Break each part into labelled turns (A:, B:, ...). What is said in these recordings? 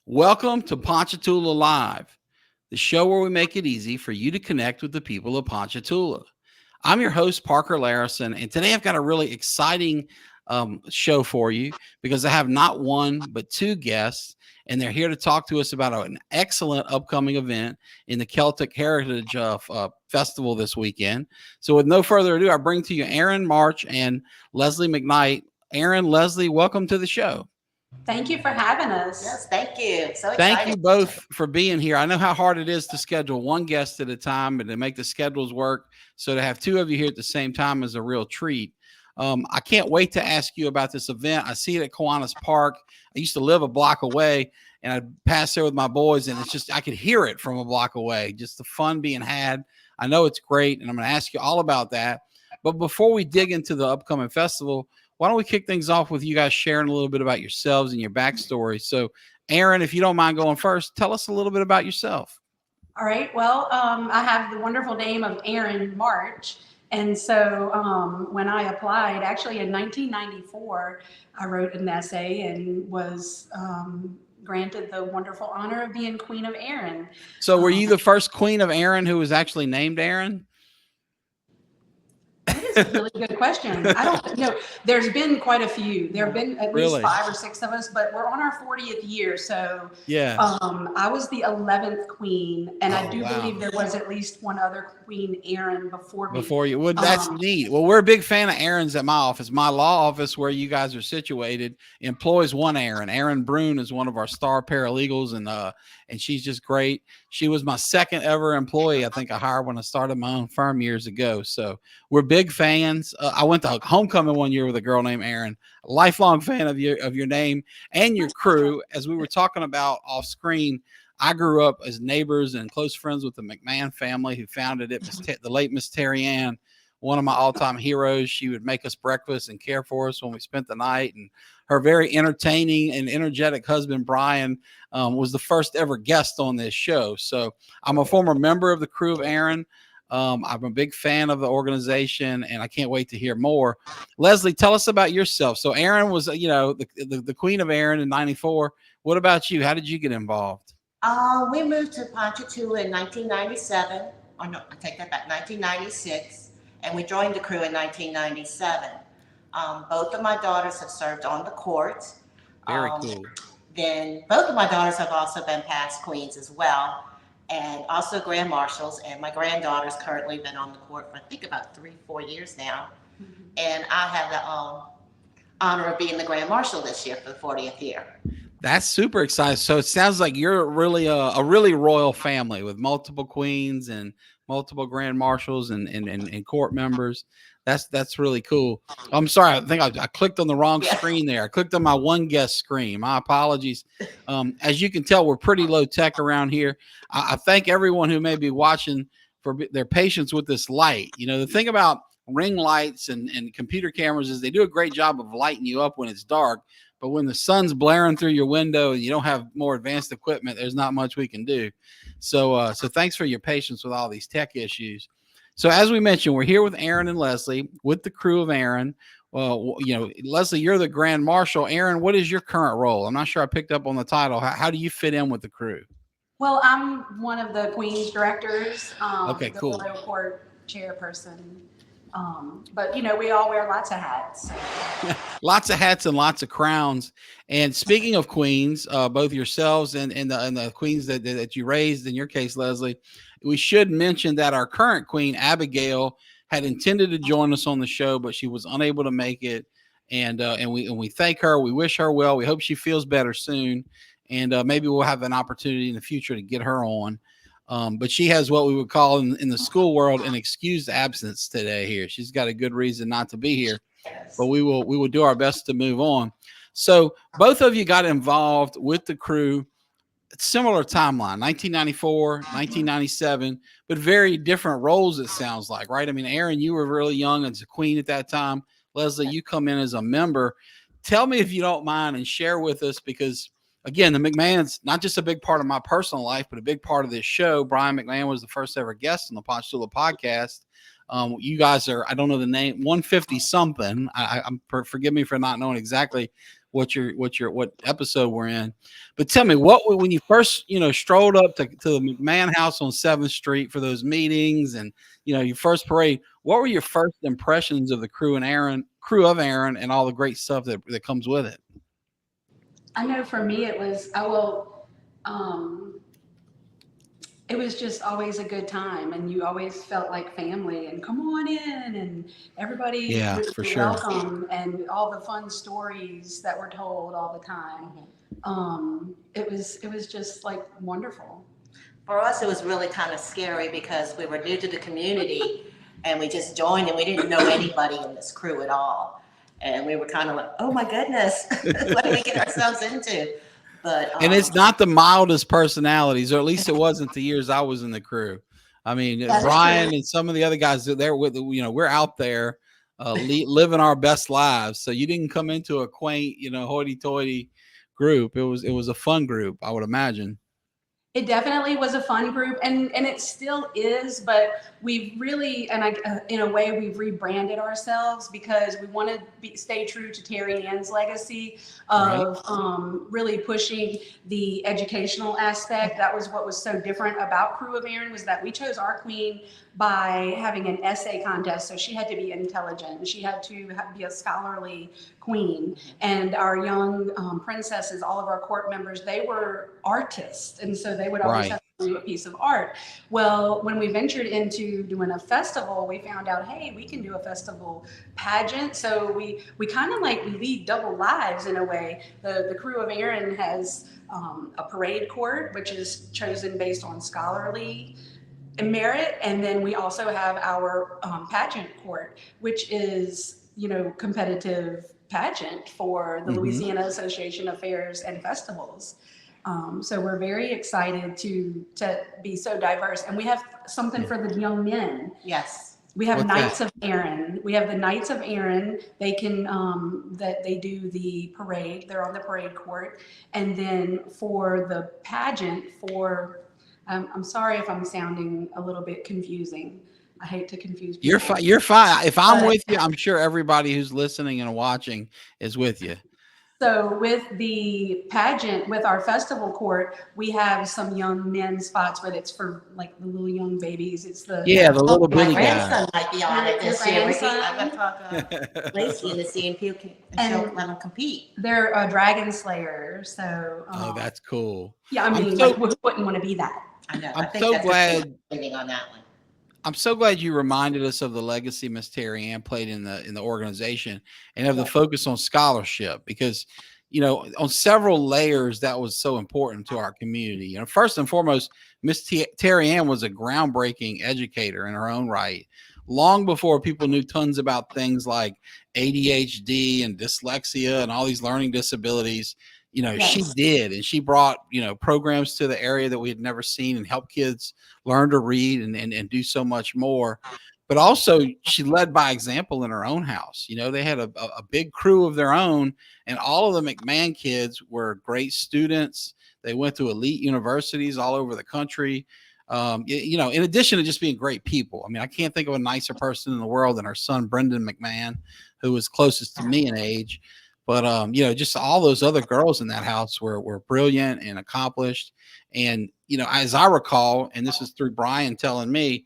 A: Welcome to Ponchatoula Live, the show where we make it easy for you to connect with the people of Ponchatoula. I'm your host, Parker Layrisson, and today I've got a really exciting show for you because I have not one but two guests, and they're here to talk to us about an excellent upcoming event in the Celtic Heritage Festival this weekend. So, with no further ado, I bring to you Erin March and Leslie McKnight. Erin, Leslie, welcome to the show.
B: Thank you for having
C: Yes,
B: us.
C: thank you. So
A: Thank
C: excited.
A: you both for being here. I know how hard it is to schedule one guest at a time and to make the schedules work. So to have two of you here at the same time is a real treat. I can't wait to ask you about this event. I see it at Kiwanis Park. I used to live a block away and I'd pass there with my boys, and it's just, I could hear it from a block away. Just the fun being had. I know it's great, and I'm going to ask you all about that. But before we dig into the upcoming festival, why don't we kick things off with you guys sharing a little bit about yourselves and your backstory? So, Erin, if you don't mind going first, tell us a little bit about yourself.
B: All right. Well, I have the wonderful name of Erin March. And so when I applied, actually in 1994, I wrote an essay and was granted the wonderful honor of being Queen of Erin.
A: So, were you the first Queen of Erin who was actually named Erin?
B: That is a really good question. I don't know. There's been quite a few. There have been at least
A: Really?
B: 5 or 6 of us, but we're on our 40th year. So
A: Yeah.
B: I was the 11th queen, and I
A: Oh,
B: do
A: wow.
B: believe there was at least one other Queen Erin before me.
A: Before you, well, that's neat. Well, we're a big fan of Erin's at my office. My law office, where you guys are situated, employs one Erin. Erin Brune is one of our star paralegals, and she's just great. She was my second ever employee. I think I hired when I started my own firm years ago. So we're big fans. I went to homecoming one year with a girl named Erin. Lifelong fan of your name and your crew. As we were talking about off screen, I grew up as neighbors and close friends with the McMahon family who founded it. The late Miss Terry Ann, one of my all-time heroes. She would make us breakfast and care for us when we spent the night. And her very entertaining and energetic husband, Brian, was the first ever guest on this show. So I'm a former member of the crew of Erin. I'm a big fan of the organization, and I can't wait to hear more. Leslie, tell us about yourself. So Erin was, the Queen of Erin in '94. What about you? How did you get involved?
C: We moved to Ponchatoula in 1997. Oh no, I take that back. 1996, and we joined the crew in 1997. Both of my daughters have served on the court.
A: Very
C: Um,
A: cool.
C: Then both of my daughters have also been past queens as well, and also grand marshals. And my granddaughter's currently been on the court for I think about 3, 4 years now. And I have the honor of being the grand marshal this year for the 40th year.
A: That's super exciting. So it sounds like you're really a really royal family with multiple queens and multiple grand marshals and court members. That's really cool. I'm sorry. I think I clicked on the wrong
C: Yeah.
A: screen there. I clicked on my one guest screen. My apologies. As you can tell, we're pretty low tech around here. I thank everyone who may be watching for their patience with this light. You know, the thing about ring lights and computer cameras is they do a great job of lighting you up when it's dark. But when the sun's blaring through your window and you don't have more advanced equipment, there's not much we can do. So thanks for your patience with all these tech issues. So as we mentioned, we're here with Erin and Leslie with the crew of Erin. Well, Leslie, you're the Grand Marshal. Erin, what is your current role? I'm not sure I picked up on the title. How do you fit in with the crew?
B: Well, I'm one of the Queen's directors,
A: Okay,
B: the
A: cool.
B: Royal Court chairperson. But we all wear lots of hats.
A: Lots of hats and lots of crowns. And speaking of queens, both yourselves and the queens that you raised, in your case, Leslie, we should mention that our current queen, Abigail, had intended to join us on the show, but she was unable to make it. And we thank her. We wish her well. We hope she feels better soon. And maybe we'll have an opportunity in the future to get her on. But she has what we would call in the school world an excused absence today here. She's got a good reason not to be here, but we will do our best to move on. So both of you got involved with the crew, similar timeline, 1994, 1997, but very different roles, it sounds like, right? I mean, Erin, you were really young as a queen at that time. Leslie, you come in as a member. Tell me if you don't mind and share with us, because again, the McMahon's not just a big part of my personal life, but a big part of this show. Brian McMahon was the first ever guest on the Ponchatoula podcast. You guys are, I don't know the name, 150 something. Forgive me for not knowing exactly what episode we're in. But tell me, what when you first strolled up to the McMahon house on 7th Street for those meetings, and your first parade. What were your first impressions of the crew of Erin, and all the great stuff that comes with it?
B: I know for me it was, um, it was just always a good time, and you always felt like family, and come on in, and everybody
A: Yeah,
B: was
A: for sure.
B: welcome, and all the fun stories that were told all the time. It was just like wonderful.
C: For us, it was really kind of scary because we were new to the community and we just joined and we didn't know anybody in this crew at all. And we were kind of like, oh my goodness, what did we get ourselves into? But
A: And it's not the mildest personalities, or at least it wasn't the years I was in the crew. I mean,
B: That's
A: Brian
B: true.
A: and some of the other guys that they're with, we're out there living our best lives. So you didn't come into a quaint, hoity-toity group. It was a fun group, I would imagine.
B: It definitely was a fun group, and it still is. But we've really, in a way, we've rebranded ourselves because we want to stay true to Terry Ann's legacy
A: Right.
B: of really pushing the educational aspect. That was what was so different about Crew of Erin, was that we chose our queen by having an essay contest. So she had to be intelligent. She had to be a scholarly queen. And our young princesses, all of our court members, they were artists. And so they would always
A: Right.
B: have to do a piece of art. Well, when we ventured into doing a festival, we found out, hey, we can do a festival pageant. So we kind of like, we lead double lives in a way. The Crew of Erin has a parade court, which is chosen based on scholarly merit, and then we also have our pageant court, which is competitive pageant for the
A: Hmm.
B: Louisiana Association of Fairs and Festivals. So we're very excited to be so diverse, and we have something
A: Yeah.
B: for the young men.
C: yes.
B: We have
A: What's that?
B: Knights of Erin. We have the Knights of Erin. They can that they do the parade. They're on the parade court, and then for the pageant, I'm sorry if I'm sounding a little bit confusing. I hate to confuse
A: You're
B: people,
A: fine. You're fine. If I'm
B: but
A: with you, I'm sure everybody who's listening and watching is with you.
B: so with the pageant, with our festival court, we have some young men spots, but it's for like the little young babies. It's the
A: Yeah, the
C: Oh,
A: little
C: my
A: bitty guys.
C: grandson might be on it
B: your
C: this year. I'm
B: grandson,
C: going to talk Lacey into seeing if he can, and she'll
B: and
C: let him compete.
B: they're a dragon slayer. So
A: Oh, that's cool.
B: yeah, I
A: I'm
B: mean, like
A: so
B: who wouldn't want to be that?
C: I know. I
A: I'm
C: think
A: so
C: that's just
A: glad
C: waiting on that one.
A: I'm so glad you reminded us of the legacy Miss Terry Ann played in the organization, and of the
C: Yeah.
A: focus on scholarship, because on several layers that was so important to our community. First and foremost, Terry Ann was a groundbreaking educator in her own right. Long before people knew tons about things like ADHD and dyslexia and all these learning disabilities, she
B: Yes.
A: did, and she brought programs to the area that we had never seen, and helped kids learn to read and do so much more. But also, she led by example in her own house. They had a big crew of their own, and all of the McMahon kids were great students. They went to elite universities all over the country. In addition to just being great people. I mean, I can't think of a nicer person in the world than her son, Brendan McMahon, who was closest to me in age. But just all those other girls in that house were brilliant and accomplished. And as I recall, and this is through Brian telling me,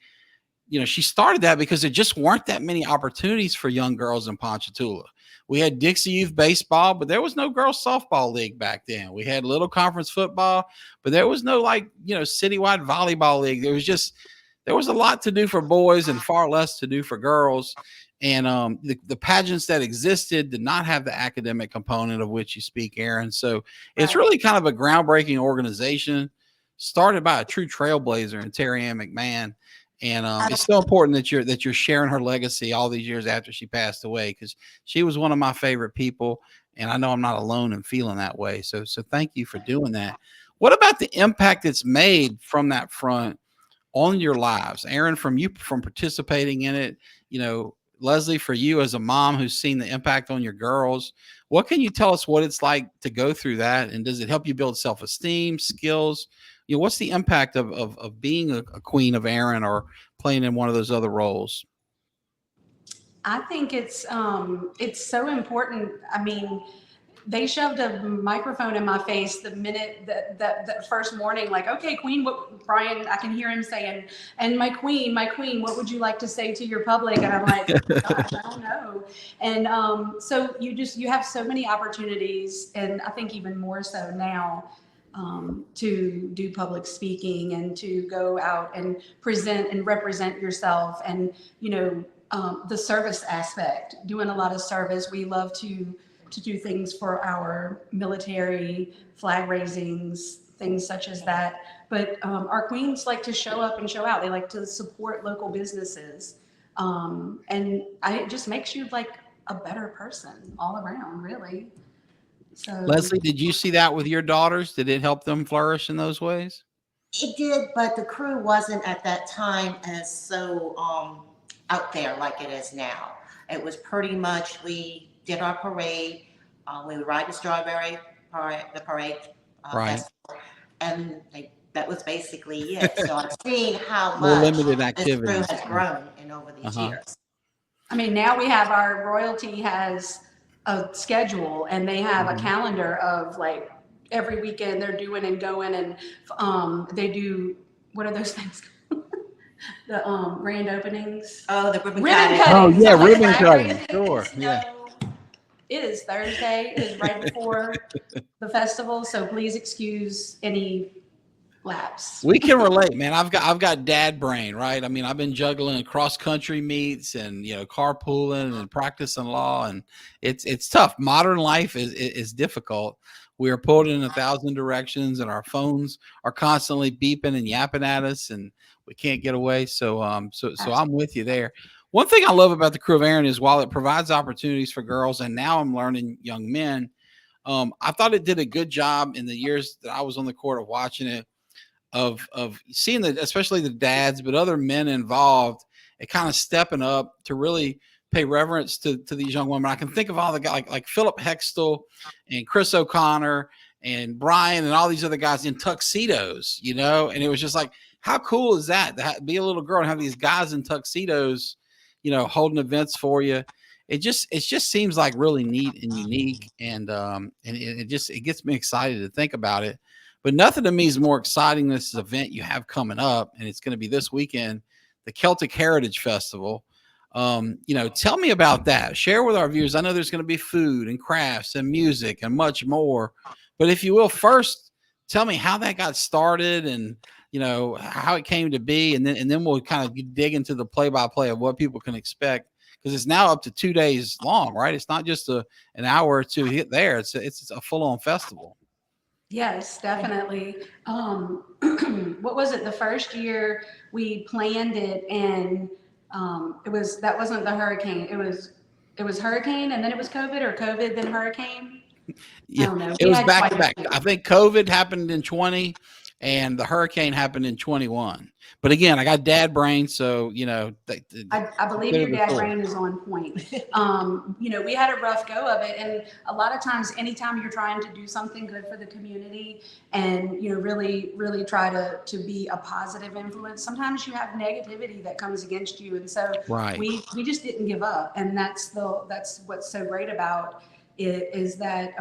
A: she started that because there just weren't that many opportunities for young girls in Ponchatoula. We had Dixie Youth Baseball, but there was no girls softball league back then. We had little conference football, but there was no citywide volleyball league. There was a lot to do for boys and far less to do for girls. And the pageants that existed did not have the academic component of which you speak, Erin. So it's
B: Right.
A: really kind of a groundbreaking organization started by a true trailblazer in Terry Ann McMahon. And it's so important that you're sharing her legacy all these years after she passed away, because she was one of my favorite people, and I know I'm not alone in feeling that way. So thank you for doing that. What about the impact it's made from that front on your lives, Erin? From participating in it, Leslie, for you as a mom who's seen the impact on your girls, what can you tell us what it's like to go through that, and does it help you build self-esteem, skills? What's the impact of being a queen of Erin, or playing in one of those other roles?
B: I think it's so important. I mean, they shoved a microphone in my face the minute that first morning, like, okay, Queen, what, Brian, I can hear him saying, and my queen, what would you like to say to your public? And I'm like, gosh, I don't know. And so you have so many opportunities, and I think even more so now, to do public speaking and to go out and present and represent yourself, and the service aspect, doing a lot of service. We love to do things for our military, flag raisings, things such as that. But our queens like to show up and show out. They like to support local businesses. And it just makes you like a better person all around, really. So,
A: Leslie, did you see that with your daughters? Did it help them flourish in those ways?
C: It did, but the crew wasn't at that time as so out there like it is now. It was pretty much, we did our parade, we would ride the strawberry parade, the parade
A: Right.
C: festival, and that was basically it. So I'm seeing how
A: More
C: much
A: limited
C: this crew
A: activities.
C: has grown in over these years.
B: I mean, now we have our royalty has a schedule, and they have a calendar of like every weekend they're doing and going, and they do, what are those things? The grand openings.
C: Oh, the ribbon
B: Ribbon
C: cutting.
B: cutting.
A: Oh, yeah,
B: So like
A: ribbon
B: flag
A: cutting.
B: raisings,
A: Sure, yeah.
B: It is Thursday. It is right before the festival, so please excuse any lapse.
A: We can relate, man. I've got dad brain, right? I mean, I've been juggling cross country meets and carpooling and practicing law, and it's tough. Modern life is difficult. We are pulled in 1,000 directions, and our phones are constantly beeping and yapping at us, and we can't get away. So I'm with you there. One thing I love about the Crew of Erin is while it provides opportunities for girls, and now I'm learning young men, I thought it did a good job in the years that I was on the court of watching it, of seeing especially the dads, but other men involved, and kind of stepping up to really pay reverence to these young women. I can think of all the guys like Philip Hextall and Chris O'Connor and Brian and all these other guys in tuxedos, and it was just like, how cool is that to be a little girl and have these guys in tuxedos, holding events for you. It just seems like really neat and unique, and it gets me excited to think about it. But nothing to me is more exciting than this event you have coming up, and it's going to be this weekend, the Celtic Heritage Festival. Tell me about that. Share with our viewers. I know there's going to be food and crafts and music and much more, but if you will, first tell me how that got started and how it came to be, and then we'll kind of dig into the play-by-play of what people can expect, because it's now up to 2 days long, right? It's not just an hour or two hit there. It's a full-on festival.
B: Yes, definitely. What was it? The first year we planned it, and that wasn't the hurricane. It was hurricane, and then it was COVID, or COVID then hurricane.
A: Yeah,
B: I don't know.
A: it was back to back. I think COVID happened in 20, and the hurricane happened in 21. But again, I got dad brain, so
B: I believe your dad brain is on point. We had a rough go of it, and a lot of times, anytime you're trying to do something good for the community, and really, really try to be a positive influence, sometimes you have negativity that comes against you, and so
A: right.
B: we just didn't give up, and that's what's so great about it, is that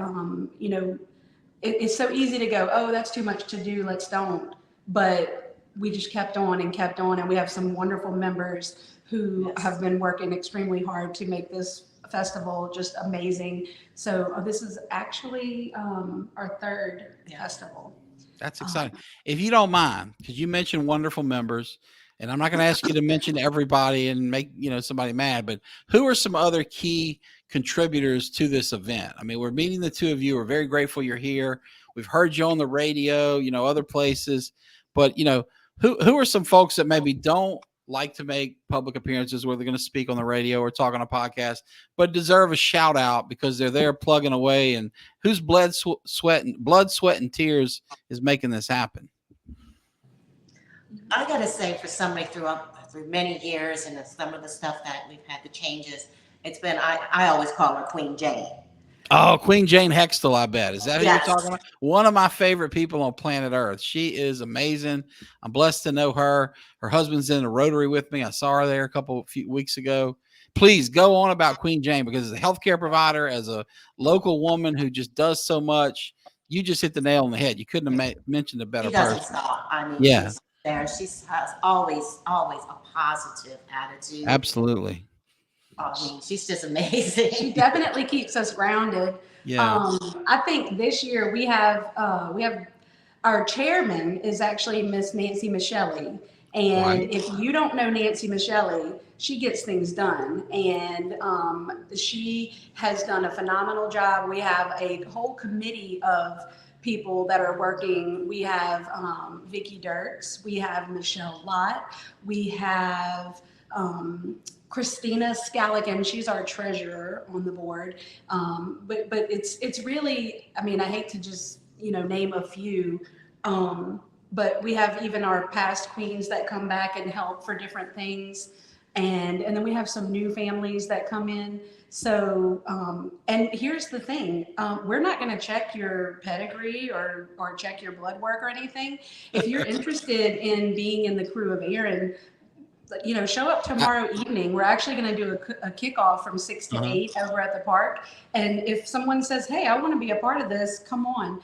B: it's so easy to go, oh, that's too much to do, let's don't. But we just kept on, and we have some wonderful members who have been working extremely hard to make this festival just amazing. So this is actually our third festival.
A: That's exciting. If you don't mind, because you mentioned wonderful members, and I'm not going to ask you to mention everybody and make somebody mad, but who are some other key contributors to this event? I mean, we're meeting the two of you. We're very grateful you're here. We've heard you on the radio, other places, but who are some folks that maybe don't like to make public appearances where they're going to speak on the radio or talk on a podcast, but deserve a shout out because they're there plugging away, and whose blood, sweat, and tears is making this happen?
C: I gotta say, for somebody through many years, and some of the stuff that we've had the changes, it's been, I always call her Queen Jane.
A: Oh, Queen Jane Hextall, I bet. Is that who
C: Yes.
A: you're talking about? One of my favorite people on planet Earth. She is amazing. I'm blessed to know her. Her husband's in a Rotary with me. I saw her there a few weeks ago. please go on about Queen Jane, because as a healthcare provider, as a local woman who just does so much, you just hit the nail on the head. You couldn't have mentioned a better
C: She doesn't
A: person.
C: stop. I mean,
A: Yeah,
C: she's there. She has always a positive attitude.
A: absolutely.
C: I mean, she's just amazing.
B: She definitely keeps us grounded.
A: Yeah.
B: I think this year we have our chairman is actually Miss Nancy Michelli. And
A: Right.
B: if you don't know Nancy Michelli, she gets things done. And she has done a phenomenal job. We have a whole committee of people that are working. We have Vicki Dirks, we have Michelle Lott, we have Christina Scalligan, she's our treasurer on the board. But it's really, I mean, I hate to just, name a few, but we have even our past queens that come back and help for different things. And then we have some new families that come in. So, and here's the thing, we're not going to check your pedigree or check your blood work or anything. If you're interested in being in the crew of Erin, show up tomorrow evening. We're actually going to do a kickoff from 6 to 8 over at the park. And if someone says, hey, I want to be a part of this, come on.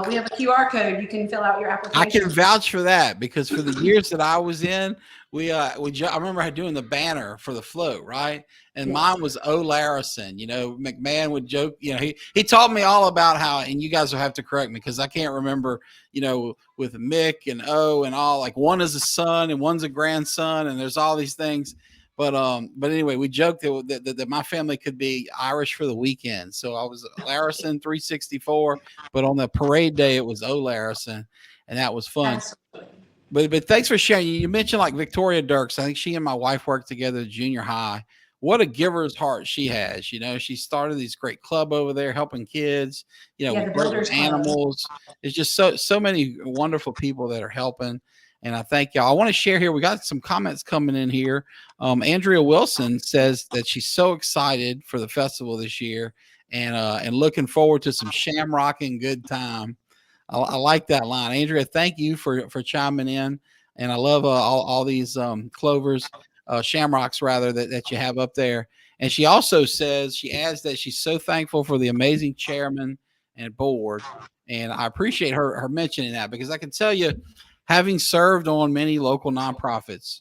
B: We have a QR code. You can fill out your application.
A: I can vouch for that, because for the years that I was in, I remember doing the banner for the float, right? And
B: Yes.
A: Mine was O. Layrisson. McMahon would joke, he taught me all about how, and you guys will have to correct me because I can't remember, with Mick and O and all, like one is a son and one's a grandson, and there's all these things. But anyway, we joked that my family could be Irish for the weekend. So I was Layrisson 364, but on the parade day it was O. Layrisson, and that was fun.
B: Absolutely.
A: But thanks for sharing. You mentioned like Victoria Dirks. I think she and my wife worked together at junior high. What a giver's heart she has. She started this great club over there helping kids,
B: The
A: with
B: Builders Club.
A: animals. It's just so many wonderful people that are helping. And I thank y'all. I want to share here. We got some comments coming in here. Andrea Wilson says that she's so excited for the festival this year and looking forward to some shamrocking good time. I like that line. Andrea, thank you for chiming in. And I love all these clovers, shamrocks rather, that you have up there. And she also adds that she's so thankful for the amazing chairman and board. And I appreciate her mentioning that, because I can tell you, having served on many local nonprofits,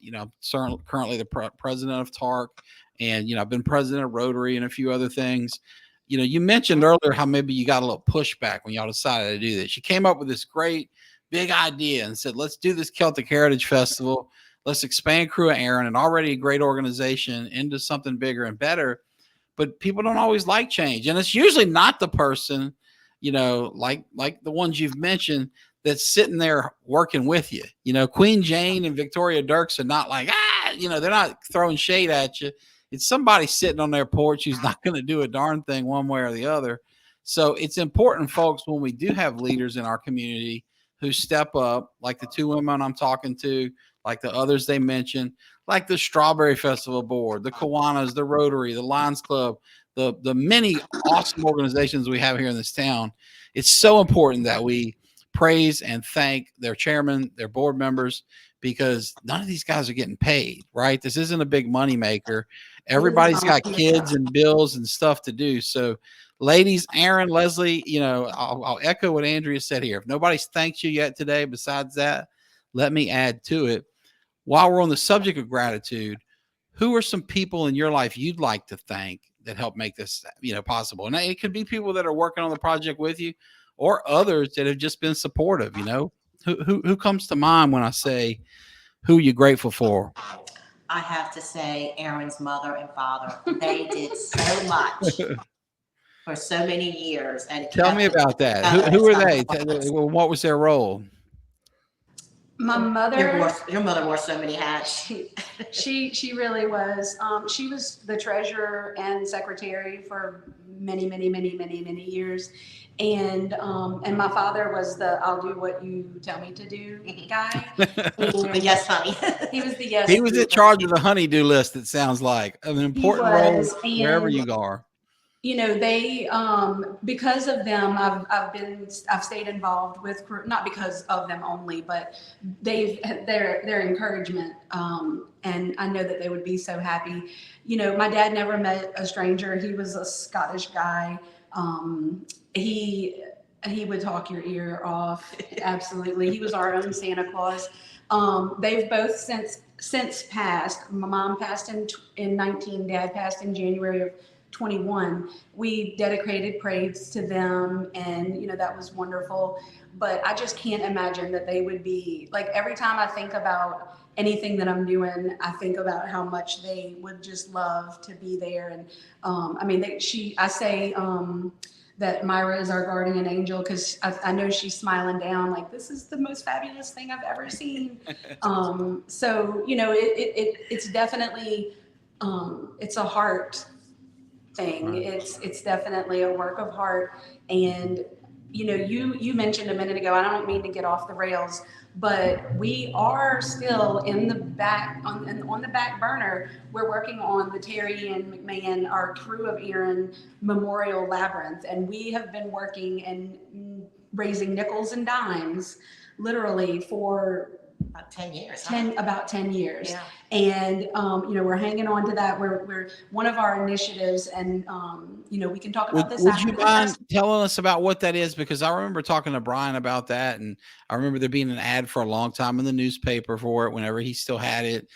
A: currently the president of TARC, and, I've been president of Rotary and a few other things. You mentioned earlier how maybe you got a little pushback when y'all decided to do this. You came up with this great big idea and said, let's do this Celtic Heritage Festival. Let's expand Crew of Erin, and already a great organization, into something bigger and better. But people don't always like change. And it's usually not the person, like the ones you've mentioned, that's sitting there working with you. Queen Jane and Victoria Dirks are not like, they're not throwing shade at you. It's somebody sitting on their porch who's not going to do a darn thing one way or the other. So it's important, folks, when we do have leaders in our community who step up, like the two women I'm talking to, like the others they mentioned, like the Strawberry Festival Board, the Kiwanis, the Rotary, the Lions Club, the many awesome organizations we have here in this town. It's so important that we praise and thank their chairman, their board members, because none of these guys are getting paid, right? This isn't a big money maker. Everybody's got kids and bills and stuff to do. So, ladies, Erin, Leslie, I'll echo what Andrea said here. If nobody's thanked you yet today, besides that, let me add to it. While we're on the subject of gratitude, who are some people in your life you'd like to thank that help make this, possible? And it could be people that are working on the project with you, or others that have just been supportive. Who comes to mind when I say, who are you grateful for?
C: I have to say Erin's mother and father. They did so much for so many years. And
A: tell me about that. Who are they? What was their role?
B: My mother.
C: Your mother wore so many hats.
B: She really was. She was the treasurer and secretary for many years. And my father was the I'll do what you tell me to do guy.
C: The yes, honey.
B: He was the yes.
A: He was in charge of the honeydew list, it sounds like. An important role wherever you are.
B: You know, they because of them, I've stayed involved with, not because of them only, but their encouragement, and I know that they would be so happy. You know, my dad never met a stranger. He was a Scottish guy. He would talk your ear off. Absolutely, he was our own Santa Claus. They've both since passed. My mom passed in 19. Dad passed in January of 21. We dedicated parades to them, and you know, that was wonderful. But I just can't imagine that they would be like, every time I think about anything that I'm doing, I think about how much they would just love to be there. And I mean, I say that Myra is our guardian angel, because I know she's smiling down like, this is the most fabulous thing I've ever seen. So you know, it's definitely it's a heart thing.
A: Right.
B: It's definitely a work of heart. And you know, you mentioned a minute ago, I don't mean to get off the rails, but we are still in the back on the back burner. We're working on the Terry and McMahon, our Crew of Erin Memorial Labyrinth, and we have been working and raising nickels and dimes literally for
C: About 10 years.
B: about 10 years.
C: Yeah.
B: And you know, we're hanging on to that. We're one of our initiatives, and you know, we can talk about this
A: Would
B: after
A: you
B: the
A: mind
B: festival.
A: telling us about what that is? Because I remember talking to Brian about that, and I remember there being an ad for a long time in the newspaper for it whenever he still had it.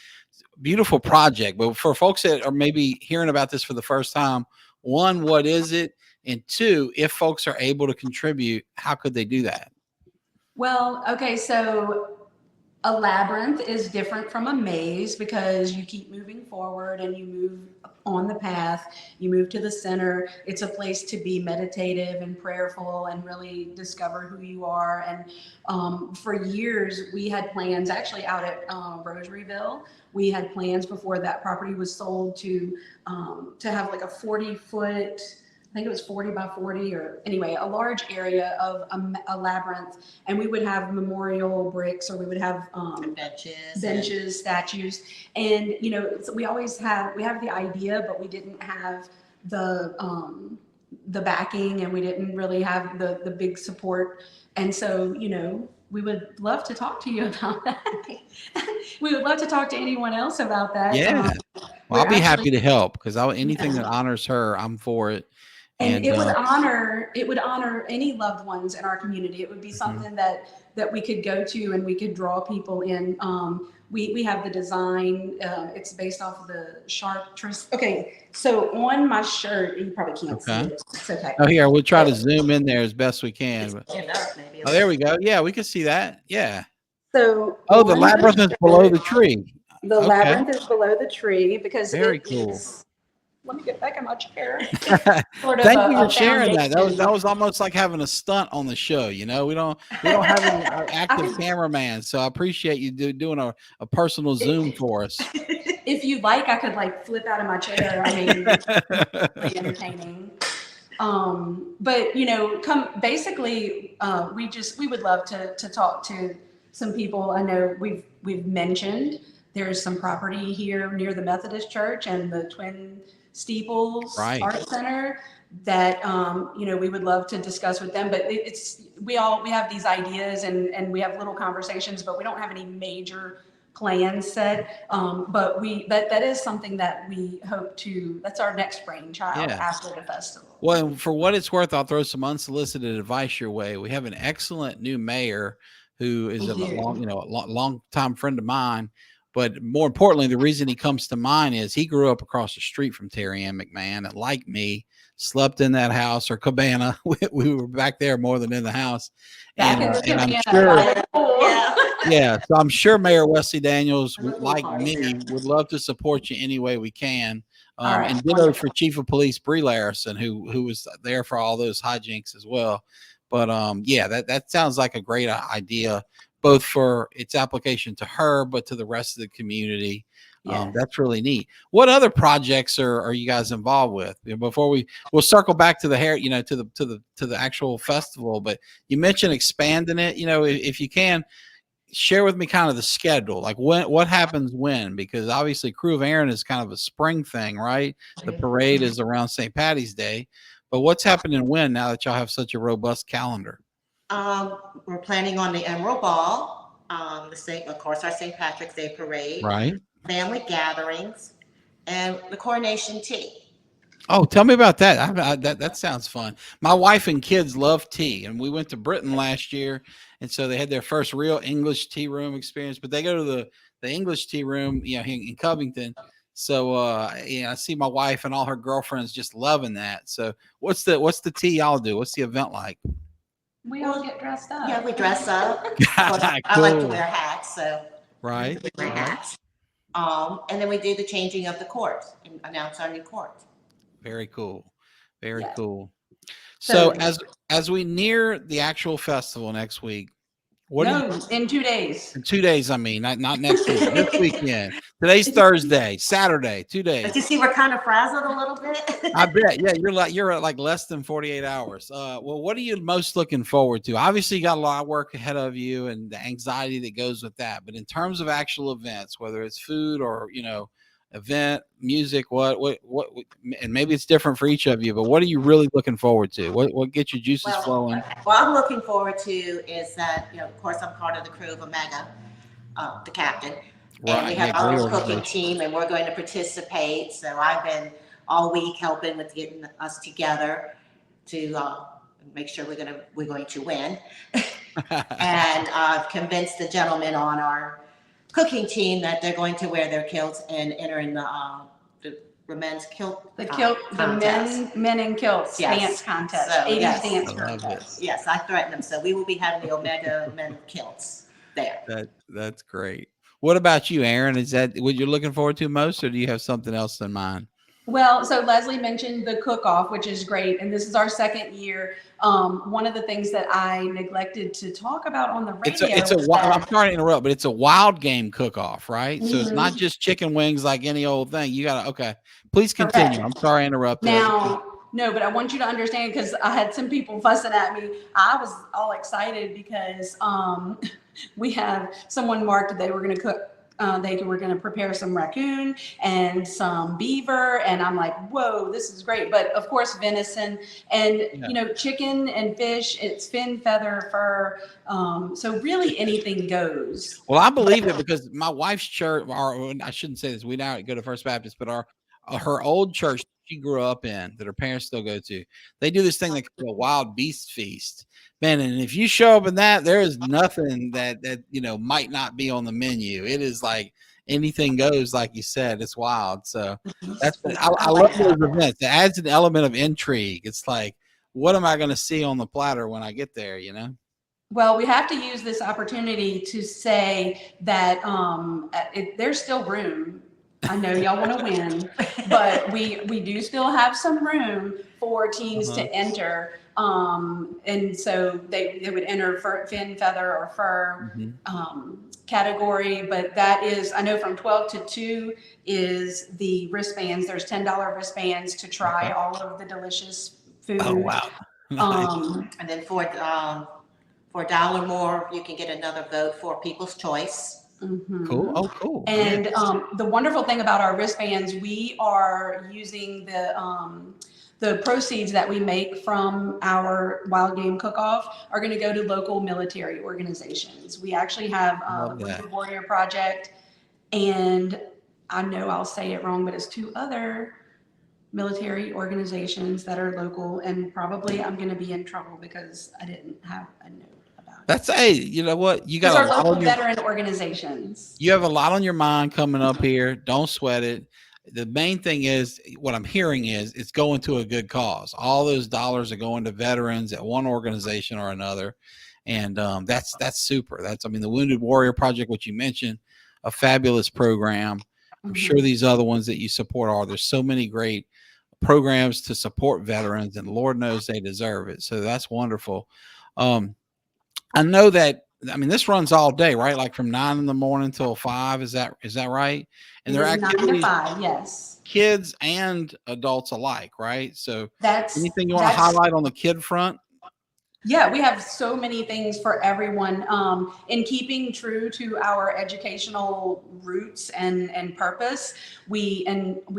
A: Beautiful project. But for folks that are maybe hearing about this for the first time, one, what is it? And two, if folks are able to contribute, how could they do that?
B: Well, okay, so a labyrinth is different from a maze because you keep moving forward and you move on the path, you move to the center. It's a place to be meditative and prayerful and really discover who you are. And for years, we had plans actually out at Rosaryville. We had plans before that property was sold to have like a 40-foot, I think it was 40 by 40, or anyway, a large area of a labyrinth. And we would have memorial bricks, or we would have benches, statues. And, you know, we have the idea, but we didn't have the backing, and we didn't really have the big support. And so, you know, we would love to talk to you about that. We would love to talk to anyone else about that.
A: Yeah. Well, I'll be happy to help, because anything that honors her, I'm for it.
B: And it would honor any loved ones in our community. It would be something that we could go to and we could draw people in. We have the design. It's based off of the chartreuse. Okay, so on my shirt, you probably can't see it. It's okay.
A: Oh, here, we'll try to zoom in there as best we can.
C: Maybe.
A: Oh, there we go. Yeah, we can see that. Yeah.
B: So
A: the labyrinth is below the tree.
B: The labyrinth is below the tree because
A: very cool.
B: Let me get back in my chair.
A: Thank you for sharing that. That was almost like having a stunt on the show. You know, we don't have any active cameraman, so I appreciate you doing a personal Zoom for us.
B: If you like, I could like flip out of my chair. I mean, pretty entertaining. But you know, we would love to talk to some people. I know we've mentioned there's some property here near the Methodist Church and the Twin Steeples Art Center that you know, we would love to discuss with them. But we have these ideas and we have little conversations, but we don't have any major plans set. But that is something that we hope to. That's our next brainchild after the festival.
A: Well, and for what it's worth, I'll throw some unsolicited advice your way. We have an excellent new mayor who is a long time friend of mine. But more importantly, the reason he comes to mind is he grew up across the street from Terry Ann McMahon, and like me, slept in that house or cabana. We were back there more than in the house. And I'm sure, so I'm sure Mayor Wesley Daniels, like me, would love to support you any way we can. And ditto for Chief of Police Parker Layrisson, who was there for all those hijinks as well. But that sounds like a great idea, both for its application to her, but to the rest of the community. That's really neat. What other projects are you guys involved with? Before we'll circle back to the to the actual festival, but you mentioned expanding it. You know, if you can, share with me kind of the schedule, like what happens when, because obviously Crew of Erin is kind of a spring thing, right? The parade is around St. Patty's Day, but what's happening when, now that y'all have such a robust calendar?
C: We're planning on the Emerald Ball, of course, our St. Patrick's Day parade,
A: Right.
C: family gatherings, and the coronation tea.
A: Oh, tell me about that. That sounds fun. My wife and kids love tea, and we went to Britain last year, and so they had their first real English tea room experience. But they go to the English tea room, in Covington. So, I see my wife and all her girlfriends just loving that. So, what's the tea y'all do? What's the event like?
B: We all get dressed up.
C: Yeah, we dress up. I like to wear hats, so
A: Right.
C: we wear hats. And then we do the changing of the court and announce our new court.
A: Very cool. Very
B: Yeah.
A: cool. So as we near the actual festival next week,
B: in 2 days.
A: In 2 days, I mean, not next week, this weekend. Today's Thursday, Saturday, 2 days.
C: But you see, we're kind of frazzled a little bit.
A: I bet. Yeah, you're at like less than 48 hours. Well, what are you most looking forward to? Obviously, you got a lot of work ahead of you and the anxiety that goes with that. But in terms of actual events, whether it's food or event, music, what, and maybe it's different for each of you. But what are you really looking forward to? What gets your juices flowing?
C: What I'm looking forward to is that of course, I'm part of the Crew of Omega, the captain.
A: Right.
C: And we have our own cooking team, and we're going to participate. So I've been all week helping with getting us together to make sure we're going to win. And I've convinced the gentlemen on our cooking team that they're going to wear their kilts and enter in the men's kilt.
B: The men in kilts dance contest.
C: So,
B: 80s
C: yes.
B: dance contest.
C: Yes, I threatened them. So we will be having the Omega men kilts there.
A: That's great. What about you, Erin? Is that what you're looking forward to most, or do you have something else in mind?
B: Well, so Leslie mentioned the cook-off, which is great, and this is our second year. One of the things that I neglected to talk about on the radio.
A: I'm sorry to interrupt, but it's a wild game cook-off, right? So it's not just chicken wings like any old thing. You gotta Please continue. Correct. I'm sorry I interrupted.
B: Now, no, but I want you to understand, because I had some people fussing at me. I was all excited because we have someone marked that they were going to cook. They were going to prepare some raccoon and some beaver, and I'm like, whoa, this is great. But of course, venison and chicken and fish. It's fin, feather, fur. So really, anything goes.
A: Well, I believe it because my wife's church, or I shouldn't say this. We now go to First Baptist, but her old church she grew up in, that her parents still go to, they do this thing they call a wild beast feast. Man, and if you show up in that, there is nothing that might not be on the menu. It is like anything goes, like you said. It's wild. So I love those events. It adds an element of intrigue. It's like, what am I going to see on the platter when I get there?
B: Well, we have to use this opportunity to say that there's still room. I know y'all want to win, but we do still have some room for teams to enter. And so they would enter fin, feather, or fur category. But that is, I know from 12 to 2 is the wristbands. There's $10 wristbands to try all of the delicious food.
A: Oh, wow. Nice.
C: And then for $1 more, you can get another vote for People's Choice.
B: Mm-hmm.
A: Cool. Oh, cool.
B: And the wonderful thing about our wristbands, we are using the proceeds that we make from our wild game cook-off are going to go to local military organizations. We actually have the Warrior Project, and I know I'll say it wrong, but it's 2 other military organizations that are local, and probably I'm going to be in trouble because I didn't have a note.
A: That's you know what? You got a lot
B: local veteran organizations.
A: You have a lot on your mind coming up here. Don't sweat it. The main thing is, what I'm hearing is it's going to a good cause. All those dollars are going to veterans at one organization or another. And that's super. The Wounded Warrior Project, which you mentioned, a fabulous program. I'm sure these other ones that you support are. There's so many great programs to support veterans, and Lord knows they deserve it. So that's wonderful. I know that. This runs all day, right? Like from 9 in the morning till 5. Is that right? And they're activities 9 to
B: 5, yes.
A: Kids and adults alike, right? So anything you want to highlight on the kid front?
B: Yeah, we have so many things for everyone. In keeping true to our educational roots and purpose, we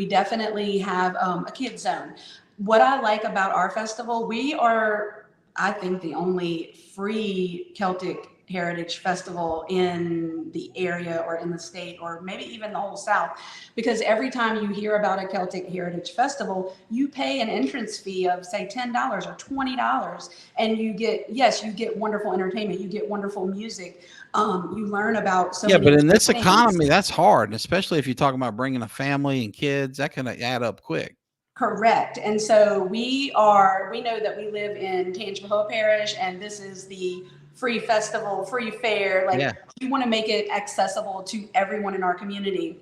B: definitely have a kid zone. What I like about our festival, we are, I think, the only free Celtic Heritage Festival in the area or in the state or maybe even the whole South. Because every time you hear about a Celtic Heritage Festival, you pay an entrance fee of, say, $10 or $20, and you get, yes, you get wonderful entertainment, you get wonderful music, you learn about so
A: Yeah,
B: many
A: but in this
B: things.
A: economy, that's hard, especially if you're talking about bringing a family and kids. That can add up quick.
B: Correct. And so we know that we live in Tangipahoa Parish, and this is the free festival, free fair.
A: Yeah.
B: Like, we want to make it accessible to everyone in our community.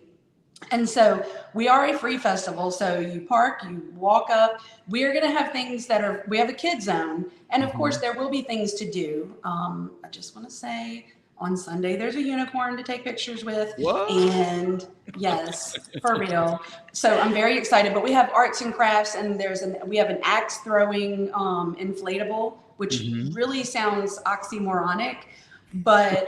B: And so we are a free festival. So you park, you walk up. We're going to have things we have a kid zone. And of course, there will be things to do. I just want to say on Sunday, there's a unicorn to take pictures with.
A: What?
B: And yes, for real. So I'm very excited. But we have arts and crafts, and we have an axe throwing inflatable, which really sounds oxymoronic, but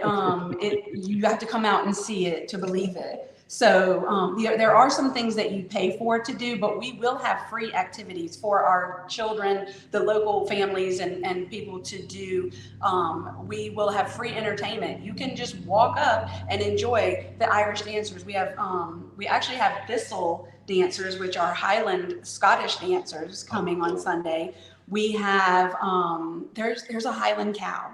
B: you have to come out and see it to believe it. So there are some things that you pay for to do, but we will have free activities for our children, the local families, and people to do. We will have free entertainment. You can just walk up and enjoy the Irish dancers. We actually have thistle dancers, which are Highland Scottish dancers, coming on Sunday. We have there's a Highland cow.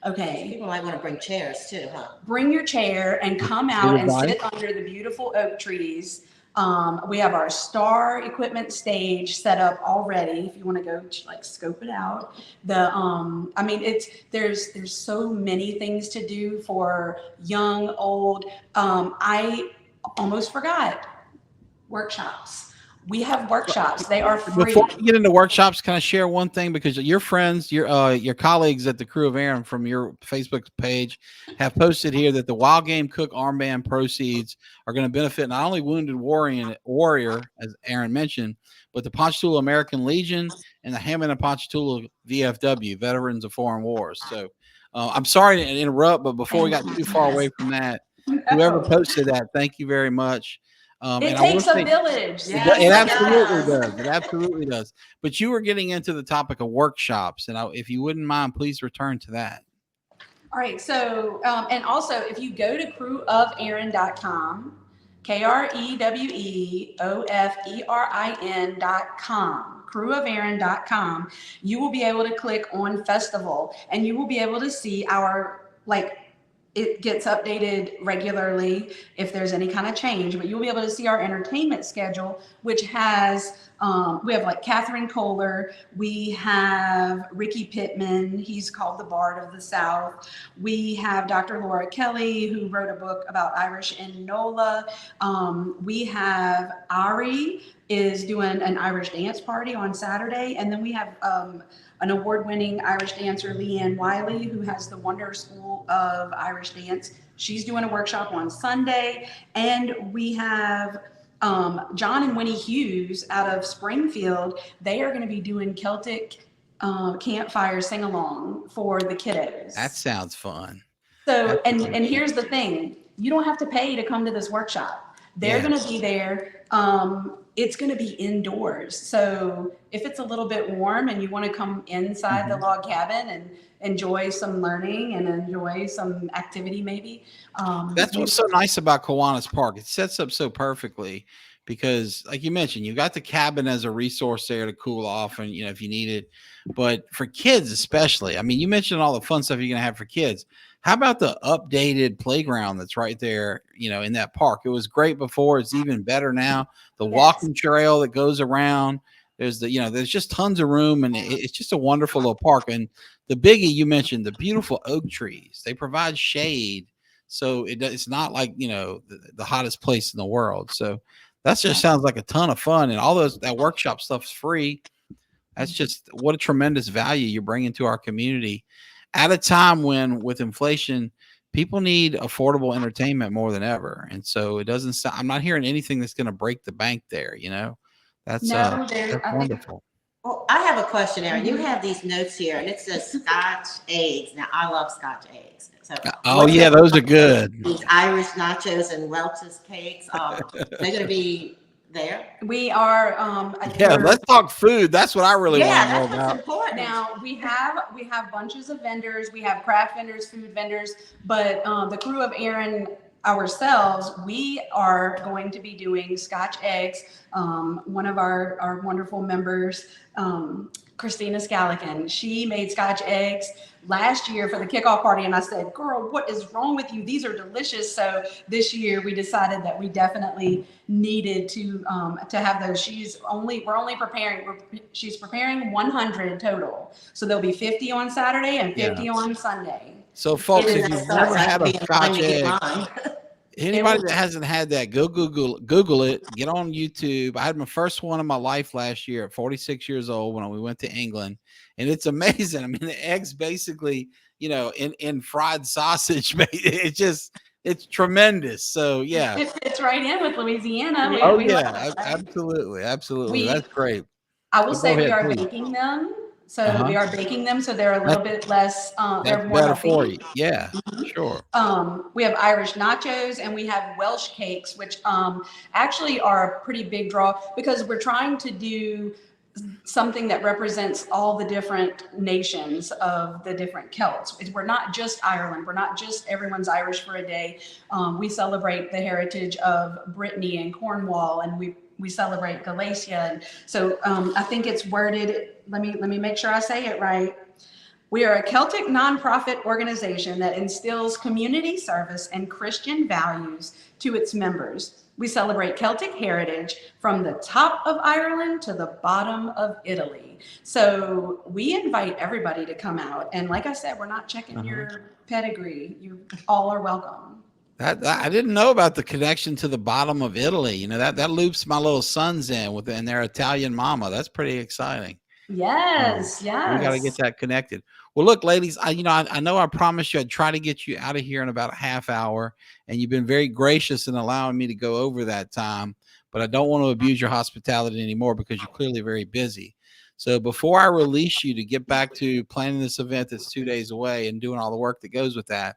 B: Okay.
C: People might want to bring chairs too, huh?
B: Bring your chair and come out and sit under the beautiful oak trees. We have our star equipment stage set up already. If you want to go like scope it out, I mean, there's so many things to do for young, old. I almost forgot workshops. We have workshops. They are free.
A: Before we get into workshops, can I share one thing? Because your friends, your colleagues at the Crew of Erin from your Facebook page have posted here that the Wild Game Cook armband proceeds are going to benefit not only Wounded Warrior, as Erin mentioned, but the Ponchatoula American Legion and the Hammond and Ponchatoula VFW, Veterans of Foreign Wars. So I'm sorry to interrupt, but before we got too far away from that, whoever posted that, thank you very much.
B: It takes a village.
A: It absolutely does. It absolutely does. But you were getting into the topic of workshops, and if you wouldn't mind, please return to that.
B: All right. So, and also, if you go to crewoferin.com, KREWOFERIN.com, crewoferin.com, you will be able to click on festival, and you will be able to see it gets updated regularly if there's any kind of change, but you'll be able to see our entertainment schedule, which has, we have like Catherine Kohler, we have Ricky Pittman, he's called the Bard of the South. We have Dr. Laura Kelly, who wrote a book about Irish in NOLA. We have Ari is doing an Irish dance party on Saturday. And then we have an award-winning Irish dancer, Leanne Wiley, who has the Wonder School of Irish Dance. She's doing a workshop on Sunday. And we have John and Winnie Hughes out of Springfield. They are going to be doing Celtic campfire sing-along for the kiddos.
A: That sounds fun.
B: So, and here's the thing. You don't have to pay to come to this workshop. They're going to be there. It's going to be indoors. So if it's a little bit warm and you want to come inside the log cabin and enjoy some learning and enjoy some activity, maybe.
A: That's what's so nice about Kiwanis Park. It sets up so perfectly because, like you mentioned, you got the cabin as a resource there to cool off and, if you need it. But for kids especially, I mean, you mentioned all the fun stuff you're going to have for kids. How about the updated playground that's right there, in that park? It was great before. It's even better now. The walking trail that goes around. There's there's just tons of room, and it's just a wonderful little park. And the biggie you mentioned, the beautiful oak trees. They provide shade, so it's not like the hottest place in the world. So that just sounds like a ton of fun, and all that workshop stuff's free. That's just what a tremendous value you're bringing to our community at a time when, with inflation, people need affordable entertainment more than ever. And so it doesn't sound, I'm not hearing anything that's going to break the bank there. That's wonderful.
C: Well, I have a question, Erin. You have these notes here, and it says Scotch eggs. Now, I love Scotch eggs. So,
A: Oh yeah, those are good.
C: These Irish nachos and Welch's cakes. They're going to be there.
B: We are.
A: Yeah, let's talk food. That's what I really want to know
C: Yeah, that's
A: about.
C: what's important.
B: Now we have bunches of vendors. We have craft vendors, food vendors, but the crew of Erin ourselves, we are going to be doing Scotch eggs. One of our wonderful members, Christina Scallican, she made Scotch eggs last year for the kickoff party, and I said, girl, what is wrong with you? These are delicious. So this year we decided that we definitely needed to have those. She's preparing 100 total. So there'll be 50 on Saturday and 50 on Sunday.
A: So folks, if you've never had a Scotch egg, anybody that hasn't had that, go Google it, get on YouTube. I had my first one in my life last year at 46 years old when we went to England, and it's amazing. I mean, the eggs basically, in fried sausage, it's tremendous. So yeah,
B: it fits right in with Louisiana.
A: Absolutely. That's great.
B: I will say we are baking them. So we are baking them, so they're a little bit less. They're more
A: better for you. Yeah, sure.
B: We have Irish nachos and we have Welsh cakes, which actually are a pretty big draw because we're trying to do something that represents all the different nations of the different Celts. We're not just Ireland. We're not just everyone's Irish for a day. We celebrate the heritage of Brittany and Cornwall, and we celebrate Galicia. And so I think it's worded, let me make sure I say it right. We are a Celtic nonprofit organization that instills community service and Christian values to its members. We celebrate Celtic heritage from the top of Ireland to the bottom of Italy. So we invite everybody to come out. And like I said, we're not checking your pedigree. You all are welcome.
A: I didn't know about the connection to the bottom of Italy. That loops my little sons in and their Italian mama. That's pretty exciting.
B: Yes.
A: We got to get that connected. Well, look, ladies, I know I promised you I'd try to get you out of here in about a half hour, and you've been very gracious in allowing me to go over that time, but I don't want to abuse your hospitality anymore because you're clearly very busy. So before I release you to get back to planning this event that's 2 days away and doing all the work that goes with that,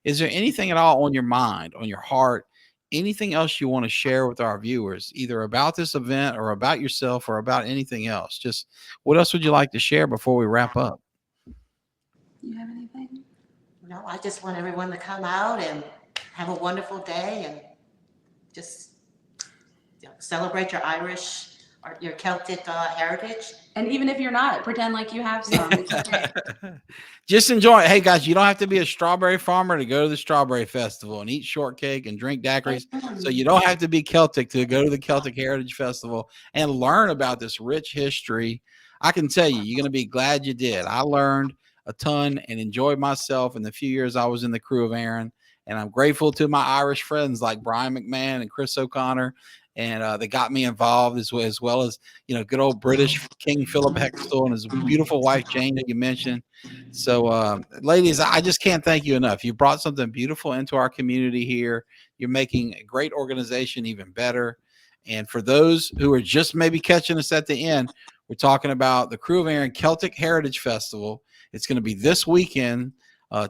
A: is there anything at all on your mind, on your heart, anything else you want to share with our viewers, either about this event or about yourself or about anything else? Just what else would you like to share before we wrap up?
B: You have anything?
C: No, I just want everyone to come out and have a wonderful day and just celebrate your Irish or your Celtic heritage.
B: And even if you're not, pretend like you have some. It's okay.
A: Just enjoy it. Hey guys, you don't have to be a strawberry farmer to go to the Strawberry Festival and eat shortcake and drink daiquiris. So you don't have to be Celtic to go to the Celtic Heritage Festival and learn about this rich history. I can tell you, you're going to be glad you did. I learned a ton and enjoyed myself in the few years I was in the crew of Erin. And I'm grateful to my Irish friends like Brian McMahon and Chris O'Connor. And they got me involved as well as, good old British King Philip Hextall and his beautiful wife, Jane, that you mentioned. So, ladies, I just can't thank you enough. You brought something beautiful into our community here. You're making a great organization even better. And for those who are just maybe catching us at the end, we're talking about the Crew of Erin Celtic Heritage Festival. It's going to be this weekend,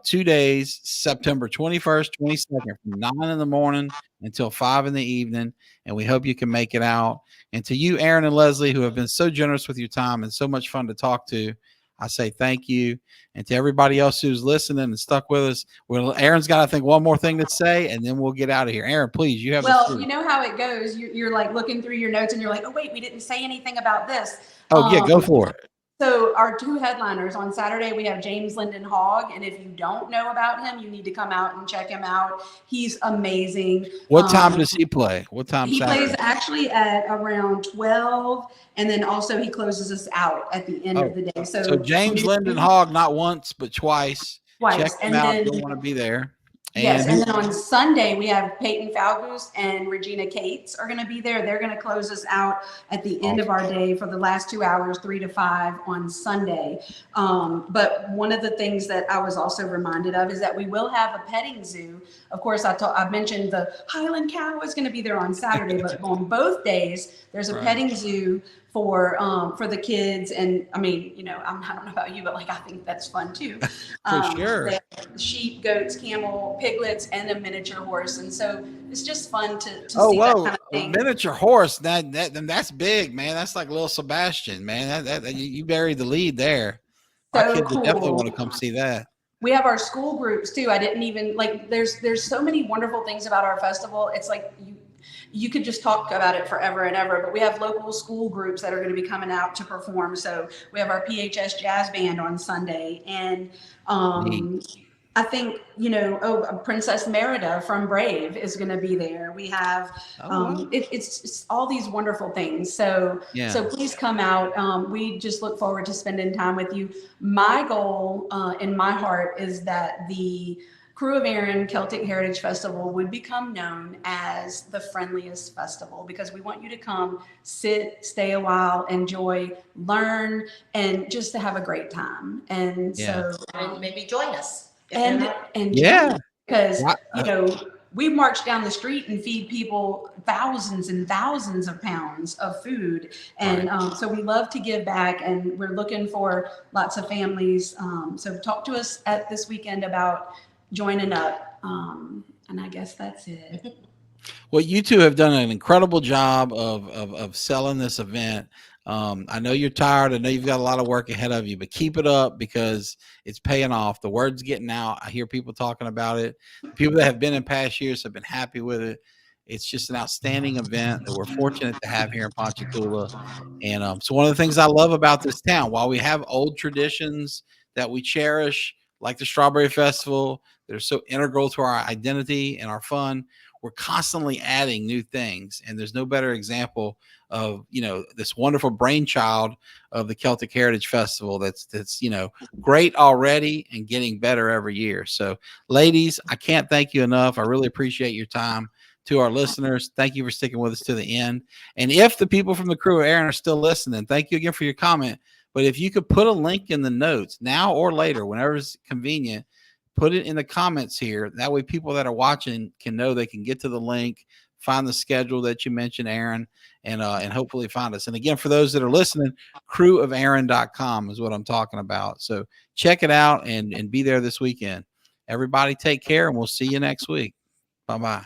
A: 2 days, September 21st, 22nd, from 9 in the morning until 5 in the evening. And we hope you can make it out. And to you, Erin and Leslie, who have been so generous with your time and so much fun to talk to, I say thank you. And to everybody else who's listening and stuck with us, well, Erin's got, I think, one more thing to say, and then we'll get out of here. Erin, please, you have the floor.
B: You know how it goes. You're like looking through your notes and you're like, oh, wait, we didn't say anything about this.
A: Oh, yeah, go for it.
B: So our two headliners on Saturday, we have James Linden Hogg. And if you don't know about him, you need to come out and check him out. He's amazing.
A: What time does he play? What time?
B: He plays actually at around 12. And then also he closes us out at the end of the day. So
A: James Linden Hogg, not once, but twice. Check him out. You'll want to be there.
B: Yes, and then on Sunday, we have Peyton Falgoose and Regina Cates are going to be there. They're going to close us out at the end of our day for the last 2 hours, 3 to 5 on Sunday. But one of the things that I was also reminded of is that we will have a petting zoo. Of course, I mentioned the Highland cow is going to be there on Saturday, but on both days, there's a petting zoo for the kids. And I mean, you know, I don't know about you, but like, I think that's fun too.
A: For sure.
B: They have sheep, goats, camel, piglets, and a miniature horse. And so it's just fun to
A: Oh,
B: see that
A: whoa,
B: kind of thing.
A: miniature horse. That's big, man. That's like little Sebastian, man. You buried the lead there. Our
B: So
A: kids would definitely
B: cool.
A: want to come see that.
B: We have our school groups too. I didn't even like, there's so many wonderful things about our festival. It's like you could just talk about it forever and ever, but we have local school groups that are going to be coming out to perform. So we have our PHS jazz band on Sunday, and I think, you know, Princess Merida from Brave is going to be there. We have,
A: wow.
B: it's all these wonderful things. So,
A: Yeah.
B: so please come out. We just look forward to spending time with you. My goal in my heart is that the Crew of Erin Celtic Heritage Festival would become known as the friendliest festival, because we want you to come, sit, stay a while, enjoy, learn, and just to have a great time. And
A: Yeah.
B: so,
C: And maybe join us.
B: and
A: Yeah.
B: because you know, we march down the street and feed people thousands and thousands of pounds of food, and so we love to give back, and we're looking for lots of families. So talk to us at this weekend about joining up, and I guess that's it.
A: Well, you two have done an incredible job of selling this event. I know you're tired. I know you've got a lot of work ahead of you, but keep it up, because it's paying off. The word's getting out. I hear people talking about it. People that have been in past years have been happy with it. It's just an outstanding event that we're fortunate to have here in Ponchatoula. And so one of the things I love about this town, while we have old traditions that we cherish, like the Strawberry Festival, that are so integral to our identity and our fun, we're constantly adding new things. And there's no better example of, you know, this wonderful brainchild of the Celtic Heritage Festival that's, you know, great already and getting better every year. So ladies, I can't thank you enough. I really appreciate your time. To our listeners, thank you for sticking with us to the end. And if the people from the Crew of Erin are still listening, thank you again for your comment. But if you could put a link in the notes now or later, whenever it's convenient, put it in the comments here. That way people that are watching can know they can get to the link, find the schedule that you mentioned, Erin, and hopefully find us. And again, for those that are listening, crewoferin.com is what I'm talking about. So check it out and be there this weekend. Everybody take care, and we'll see you next week. Bye-bye.